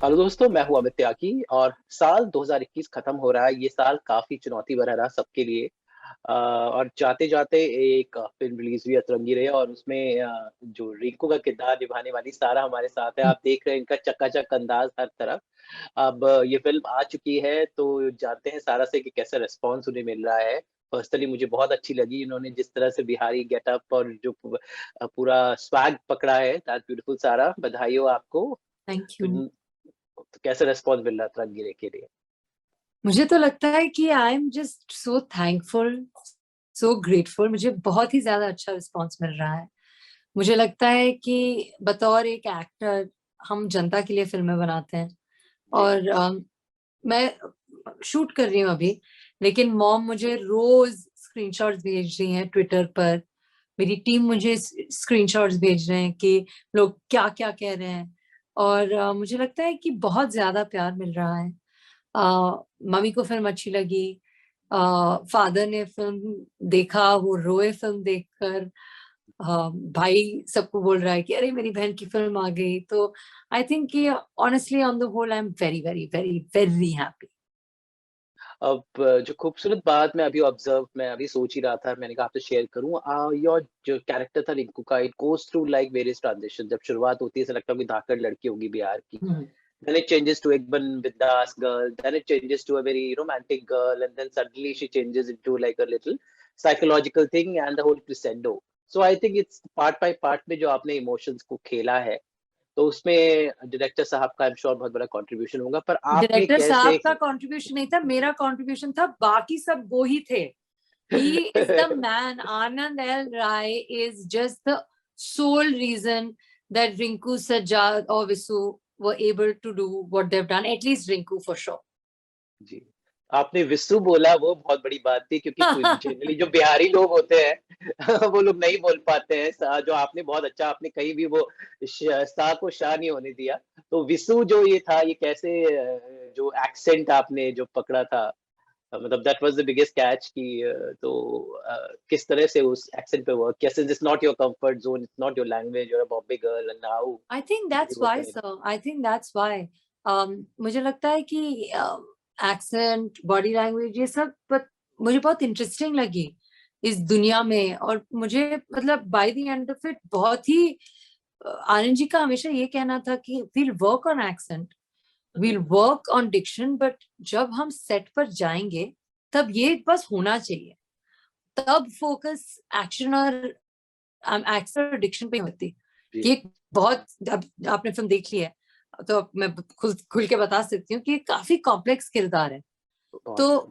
Hello दोस्तों, मैं हूं अमित त्यागी और साल 2021 खत्म हो रहा है। ये साल काफी चुनौती भरा रहा सबके लिए। और जाते जाते एक फिल्म रिलीज हुई अतरंगी रे, और उसमें जो रिंकू का किरदार निभाने वाली सारा हमारे साथ है। आप देख रहे हैं इनका चकाचक अंदाज हर तरफ। अब ये फिल्म आ चुकी है तो जानते हैं सारा से कि कैसा रिस्पॉन्स उन्हें मिल रहा है। पर्सनली मुझे बहुत अच्छी लगी इन्होंने जिस तरह से बिहारी गेटअप और जो पूरा स्वैग पकड़ा है। दैट्स ब्यूटीफुल सारा, बधाई हो आपको। Thank you. तो कैसे रिस्पॉन्स मिल रहा था गिरे के लिए? मुझे तो लगता है कि I am just so thankful, so grateful. मुझे बहुत ही ज्यादा अच्छा रिस्पांस मिल रहा है। मुझे लगता है कि बतौर एक एक्टर हम जनता के लिए फिल्में बनाते हैं। जी। और मैं शूट कर रही हूँ अभी, लेकिन मॉम मुझे रोज स्क्रीनशॉट्स भेज रही हैं ट्विटर पर। मेरी टीम मुझे स्क्रीनशॉट्स भेज रहे हैं कि लोग क्या क्या कह रहे हैं। और मुझे लगता है कि बहुत ज्यादा प्यार मिल रहा है। मम्मी को फिल्म अच्छी लगी। फादर ने फिल्म देखा, वो रोए फिल्म देखकर। भाई सबको बोल रहा है कि अरे मेरी बहन की फिल्म आ गई। तो आई थिंक कि honestly on the whole I am very very very very happy. अब जो खूबसूरत बात मैं अभी सोच ही रहा था, मैंने कहा आपसे शेयर करूं। योर जो कैरेक्टर था रिंकू का, it goes through like various transition. जब शुरुआत होती है ऐसा लगता है कि धाकड़ लड़की होगी बिहार की। Then it changes to Ekban Bindas girl. Then it changes to a very romantic girl, and then suddenly she changes into like a little psychological thing and the whole crescendo. So I think it's part by part में जो आपने emotions को खेला है, तो उसमें director साहब का आई एम श्योर बहुत बड़ा कंट्रीब्यूशन होगा। पर आपने डायरेक्टर कैसे? साहब का कंट्रीब्यूशन नहीं था, मेरा कंट्रीब्यूशन था। बाकी सब वो ही थे। He is the man. Anand L. Rai is just the sole reason that Rinku, Sajjad or Visu were able to do what they've done. At least Rinku for sure. जी, आपने विसु बोला वो बहुत बड़ी बात थी, क्योंकि जनरली जो बिहारी लोग होते हैं वो लोग नहीं बोल पाते हैं जो आपने बहुत अच्छा, आपने कहीं भी वो सा को शाह नहीं होने दिया। तो विसु जो ये था, ये कैसे जो एक्सेंट आपने जो पकड़ा था, मतलब that was the biggest catch कि तो किस तरह से उस एक्सेंट पे वर्क किया, since it's not your comfort zone, it's not your language, you're a Bombay girl and now I think you that's were why, playing. sir. I think that's why. मुझे लगता है कि एक्सेंट, बॉडी लैंग्वेज, ये सब मुझे बहुत interesting लगी इस दुनिया में। और मुझे मतलब by the end of it बहुत ही आनंद जी का हमेशा ये कहना था कि we'll work on accent, we'll work on diction, but जब हम सेट पर जाएंगे तब ये बस होना चाहिए। तब फोकस एक्शन और एक्शन और डिक्शन पे होती। जी। ये बहुत, अब आपने फिल्म देख ली है तो अब मैं खुल खुल के बता सकती हूँ कि ये काफी कॉम्प्लेक्स किरदार है। बहुत। तो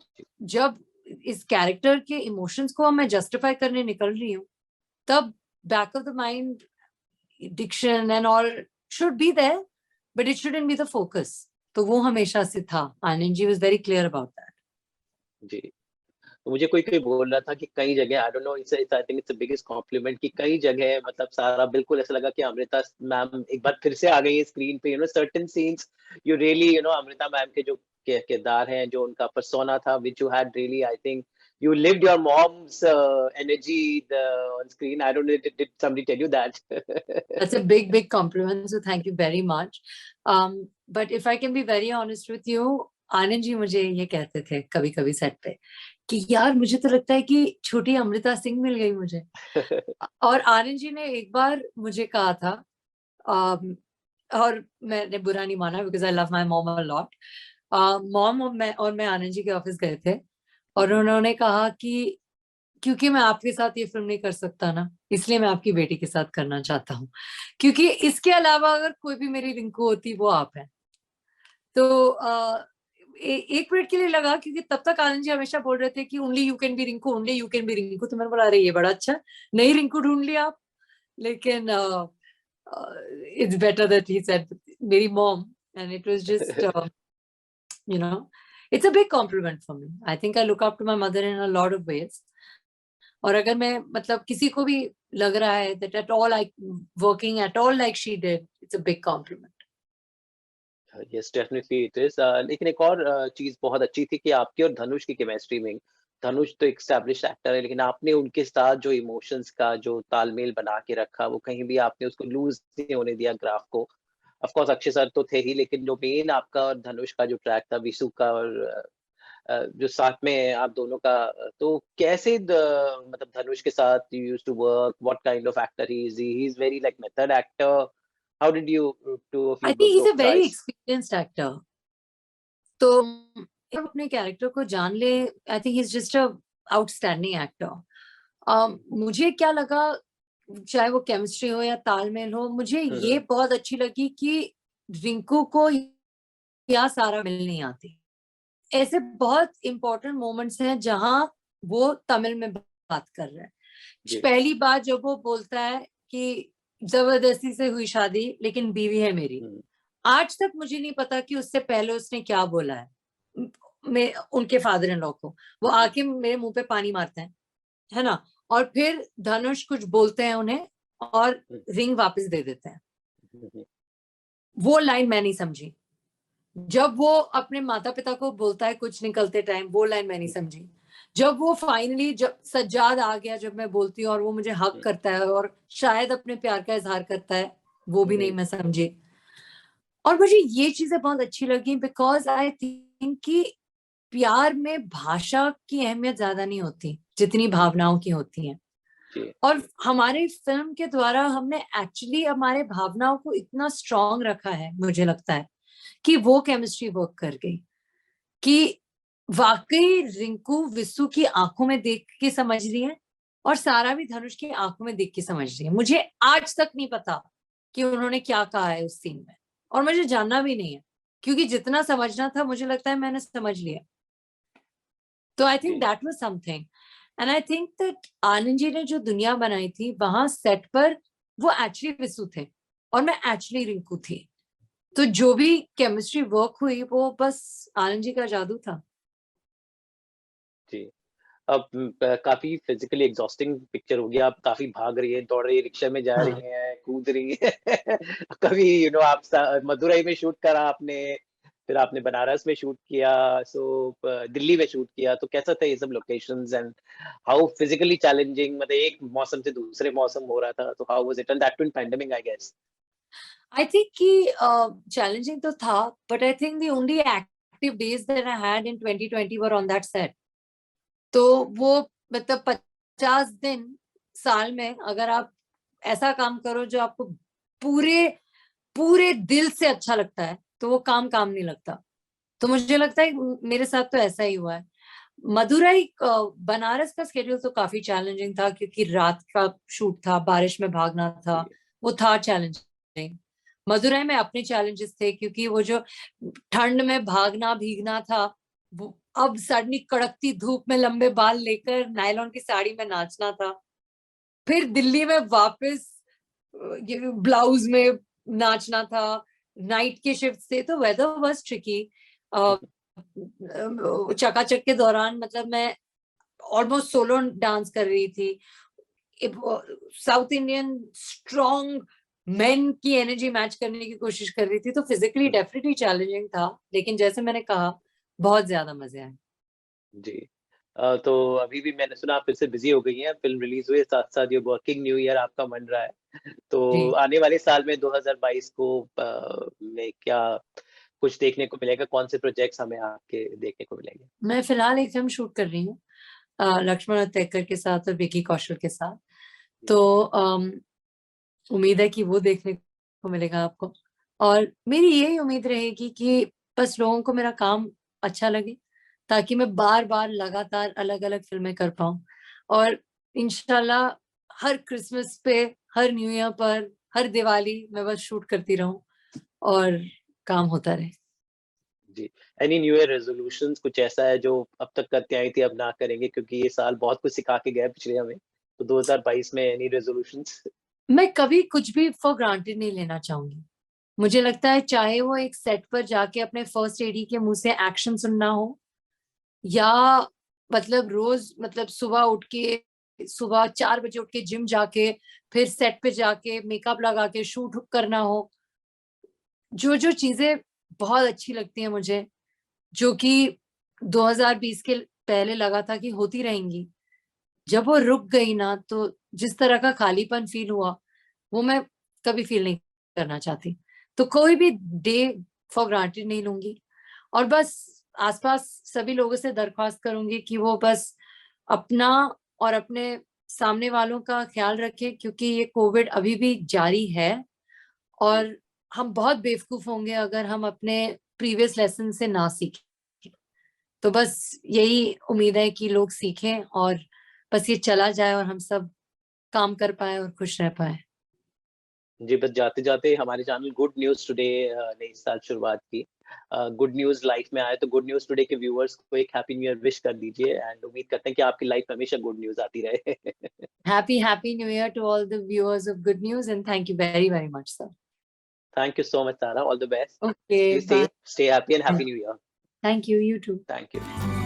जब इस कैरेक्टर के इमोशंस को मैं जस्टिफाई करने निकल रही हूँ, तब back of the mind diction and all should be there, but it shouldn't be the focus. तो वो हमेशा से था। Anand ji was very clear about that. जी। तो मुझे कोई कोई बोल रहा था कि कई जगह, I don't know, it's I think it's the biggest complement, कि कई जगह मतलब सारा बिल्कुल ऐसा लगा कि अमृता मैम एक बार फिर से आ गई है स्क्रीन पे। Certain scenes you really Amrita ma'am के जो किरदार हैं, जो उनका पर्सोना था, which you had really, I think you lived your mom's energy on screen. I don't know, did somebody tell you that? That's a big, big compliment. So thank you very much. But if I can be very honest with you, Anand ji मुझे ये कहते थे कभी कभी set पे कि यार मुझे तो लगता है कि छोटी अमृता सिंह मिल गई मुझे। और आनंद जी ने एक बार मुझे कहा था, और मैंने बुरा नहीं माना because I love my mom a lot. Mom और मैं आनंद जी के ऑफिस गए थे, और उन्होंने कहा कि क्योंकि मैं आपके साथ ये फिल्म नहीं कर सकता ना, इसलिए मैं आपकी बेटी के साथ करना चाहता हूँ, क्योंकि इसके अलावा अगर कोई भी मेरी रिंकू होती वो आप है। तो एक मिनट के लिए लगा, क्योंकि तब तक आनंद जी हमेशा बोल रहे थे कि only you can be Rinku, only you can be Rinku. तो मैंने बोला अरे ये बड़ा अच्छा, नई रिंकू ढूंढ लिया आप। लेकिन it's better that he said मेरी mom, and it was just you know it's a big compliment for me. I think I look up to my mother in a lot of ways. और अगर मैं मतलब किसी को भी लग रहा है that at all I working at all like she did, it's a big compliment. Yes, definitely it is. लेकिन एक और चीज बहुत अच्छी थी कि आपकी और धनुष की केमिस्ट्री में, धनुष तो एक एस्टैब्लिश्ड एक्टर है, लेकिन आपने उनके साथ जो इमोशंस का जो तालमेल बना के रखा, वो कहीं भी आपने उसको लूज नहीं होने दिया ग्राफ को। ऑफ कोर्स अक्षय सर तो थे ही, लेकिन जो मेन आपका और धनुष का जो ट्रैक था, विशु का, और जो साथ में आप दोनों का, तो कैसे मतलब धनुष के साथ you used to work, what kind of actor he is very like method actor, how did you to of I you think he is a broke very ties? Experienced actor. तो जब अपने कैरेक्टर को जान ले, I think he is just a outstanding actor. मुझे क्या लगा, चाहे वो केमिस्ट्री हो या तालमेल हो, मुझे ये बहुत अच्छी लगी कि रिंकू को या सारा मिल नहीं आती। ऐसे बहुत इंपॉर्टेंट मोमेंट्स हैं जहां वो तमिल में बात कर रहे हैं। जी। पहली बात जब वो बोलता है कि जबरदस्ती से हुई शादी लेकिन बीवी है मेरी, आज तक मुझे नहीं पता कि उससे पहले उसने क्या बोला है मैं उनके फादर इन लॉ को। वो आके मेरे मुंह पे पानी मारते हैं, है ना, और फिर धनुष कुछ बोलते हैं उन्हें और रिंग वापस दे देते हैं। वो लाइन मैं नहीं समझी। जब वो अपने माता पिता को बोलता है कुछ निकलते टाइम, वो लाइन मैं नहीं समझी। जब वो फाइनली, जब सज्जाद आ गया, जब मैं बोलती हूँ और वो मुझे हक करता है और शायद अपने प्यार का इजहार करता है, वो भी नहीं मैं समझी। और मुझे ये चीजें बहुत अच्छी लगी बिकॉज आई थिंक कि प्यार में भाषा की अहमियत ज्यादा नहीं होती जितनी भावनाओं की होती हैं। और हमारे फिल्म के द्वारा हमने एक्चुअली हमारे भावनाओं को इतना स्ट्रांग रखा है, मुझे लगता है कि वो केमिस्ट्री वर्क कर गई कि वाकई रिंकू विसु की आंखों में देख के समझ रही है और सारा भी धनुष की आंखों में देख के समझ रही है। मुझे आज तक नहीं पता कि उन्होंने क्या कहा है उस सीन में, और मुझे जानना भी नहीं है, क्योंकि जितना समझना था मुझे लगता है मैंने समझ लिया। तो I think that was something, and I think that Anand ji ने जो दुनिया बनाई थी वहां सेट पर, वो एक्चुअली विसु थे और मैं एक्चुअली रिंकू थी। तो जो भी केमिस्ट्री वर्क हुई वो बस आनंद जी का जादू था। जी। अब काफी फिजिकली एग्जॉस्टिंग पिक्चर होगी, आप काफी भाग रही है, दौड़ रही है, रिक्शा में जा हाँ। रही हैं, कूद रही है। कभी आप मदुरई में शूट करा आपने, फिर आपने बनारस में शूट किया, सो दिल्ली में शूट किया, तो कैसा था ये सब locations, and how physically challenging, मतलब एक मौसम से दूसरे मौसम हो रहा था, तो how was it, and that too in pandemic I guess? I think कि चैलेंजिंग तो था, but I think the only active days that I had in 2020 were on that set. तो वो मतलब 50 दिन साल में अगर आप ऐसा काम करो जो आपको पूरे पूरे दिल से अच्छा लगता है, तो वो काम काम नहीं लगता। तो मुझे लगता है मेरे साथ तो ऐसा ही हुआ है। मदुरई बनारस का स्केड्यूल तो काफी चैलेंजिंग था क्योंकि रात का शूट था, बारिश में भागना था, वो था चैलेंजिंग। मदुरई में अपने चैलेंजेस थे क्योंकि वो जो ठंड में भागना भीगना था, वो अब सडनली कड़कती धूप में लंबे बाल लेकर नायलॉन की साड़ी में नाचना था। फिर दिल्ली में वापस ब्लाउज में नाचना था, नाइट के शिफ्ट से, तो वेदर वाज ट्रिकी। चकाचक के दौरान मतलब मैं ऑलमोस्ट सोलो डांस कर रही थी। साउथ इंडियन स्ट्रॉन्ग मेन की एनर्जी मैच करने की कोशिश कर रही थी, तो फिजिकली डेफिनेटली चैलेंजिंग था, लेकिन जैसे मैंने कहा बहुत ज्यादा मजे आए। जी। तो अभी भी मैंने सुना आप फिर से बिजी हो गई हैं, फिल्म रिलीज हुई है, साथ साथ ये वर्किंग न्यू ईयर आपका मन रहा है, तो जी, आने वाले साल में 2022 को में क्या कुछ देखने को मिलेगा, कौन से प्रोजेक्ट्स हमें आपके देखने को मिलेंगे? मैं फिलहाल एक फिल्म शूट कर रही हूँ लक्ष्मण उत्तेकर के साथ और विकी कौशल के साथ। जी। तो उम्मीद है कि वो देखने को मिलेगा आपको, और मेरी यही उम्मीद रहेगी कि बस लोगों को मेरा काम अच्छा लगे, ताकि मैं बार बार लगातार अलग अलग फिल्में कर पाऊं, और इंशाल्लाह हर क्रिसमस पे, हर न्यू ईयर पर, हर दिवाली मैं बस शूट करती रहूं और काम होता रहे। जी। एनी न्यू ईयर रेज़ोल्यूशंस कुछ ऐसा है जो अब तक करते आई थी, अब ना करेंगे क्योंकि ये साल बहुत कुछ सिखा के गया है पिछले हमें, तो 2022 में एनी रेज़ोल्यूशंस? मैं कभी कुछ भी फॉर ग्रांटेड नहीं लेना चाहूंगी। मुझे लगता है चाहे वो एक सेट पर जाके अपने फर्स्ट एडी के मुंह से एक्शन सुनना हो, या मतलब रोज मतलब सुबह उठ के, सुबह 4 बजे उठ के जिम जाके फिर सेट पे जाके मेकअप लगा के शूट करना हो, जो जो चीजें बहुत अच्छी लगती हैं मुझे, जो कि 2020 के पहले लगा था कि होती रहेंगी, जब वो रुक गई ना, तो जिस तरह का खालीपन फील हुआ वो मैं कभी फील नहीं करना चाहती। तो कोई भी डे फॉर ग्रांटेड नहीं लूंगी, और बस आसपास सभी लोगों से दरख्वास्त करूंगी कि वो बस अपना और अपने सामने वालों का ख्याल रखें, क्योंकि ये कोविड अभी भी जारी है और हम बहुत बेवकूफ होंगे अगर हम अपने प्रीवियस लेसन से ना सीखें। तो बस यही उम्मीद है कि लोग सीखें और बस ये चला जाए और हम सब काम कर पाए और खुश रह पाए। जी, बस जाते-जाते हमारे चैनल गुड न्यूज़ टुडे ने इस साल शुरुआत की। गुड न्यूज़ लाइफ में आए तो गुड न्यूज़ टुडे के व्यूअर्स को एक हैप्पी न्यू ईयर विश कर दीजिए एंड उम्मीद करते हैं कि आपकी लाइफ में हमेशा गुड न्यूज़ आती रहे। Happy New Year to all the viewers of Good News, and thank you very much, sir. Thank you so much, Tara. All the best. Okay, Stay bye. safe, stay happy and happy new year. Thank you. You too. Thank you.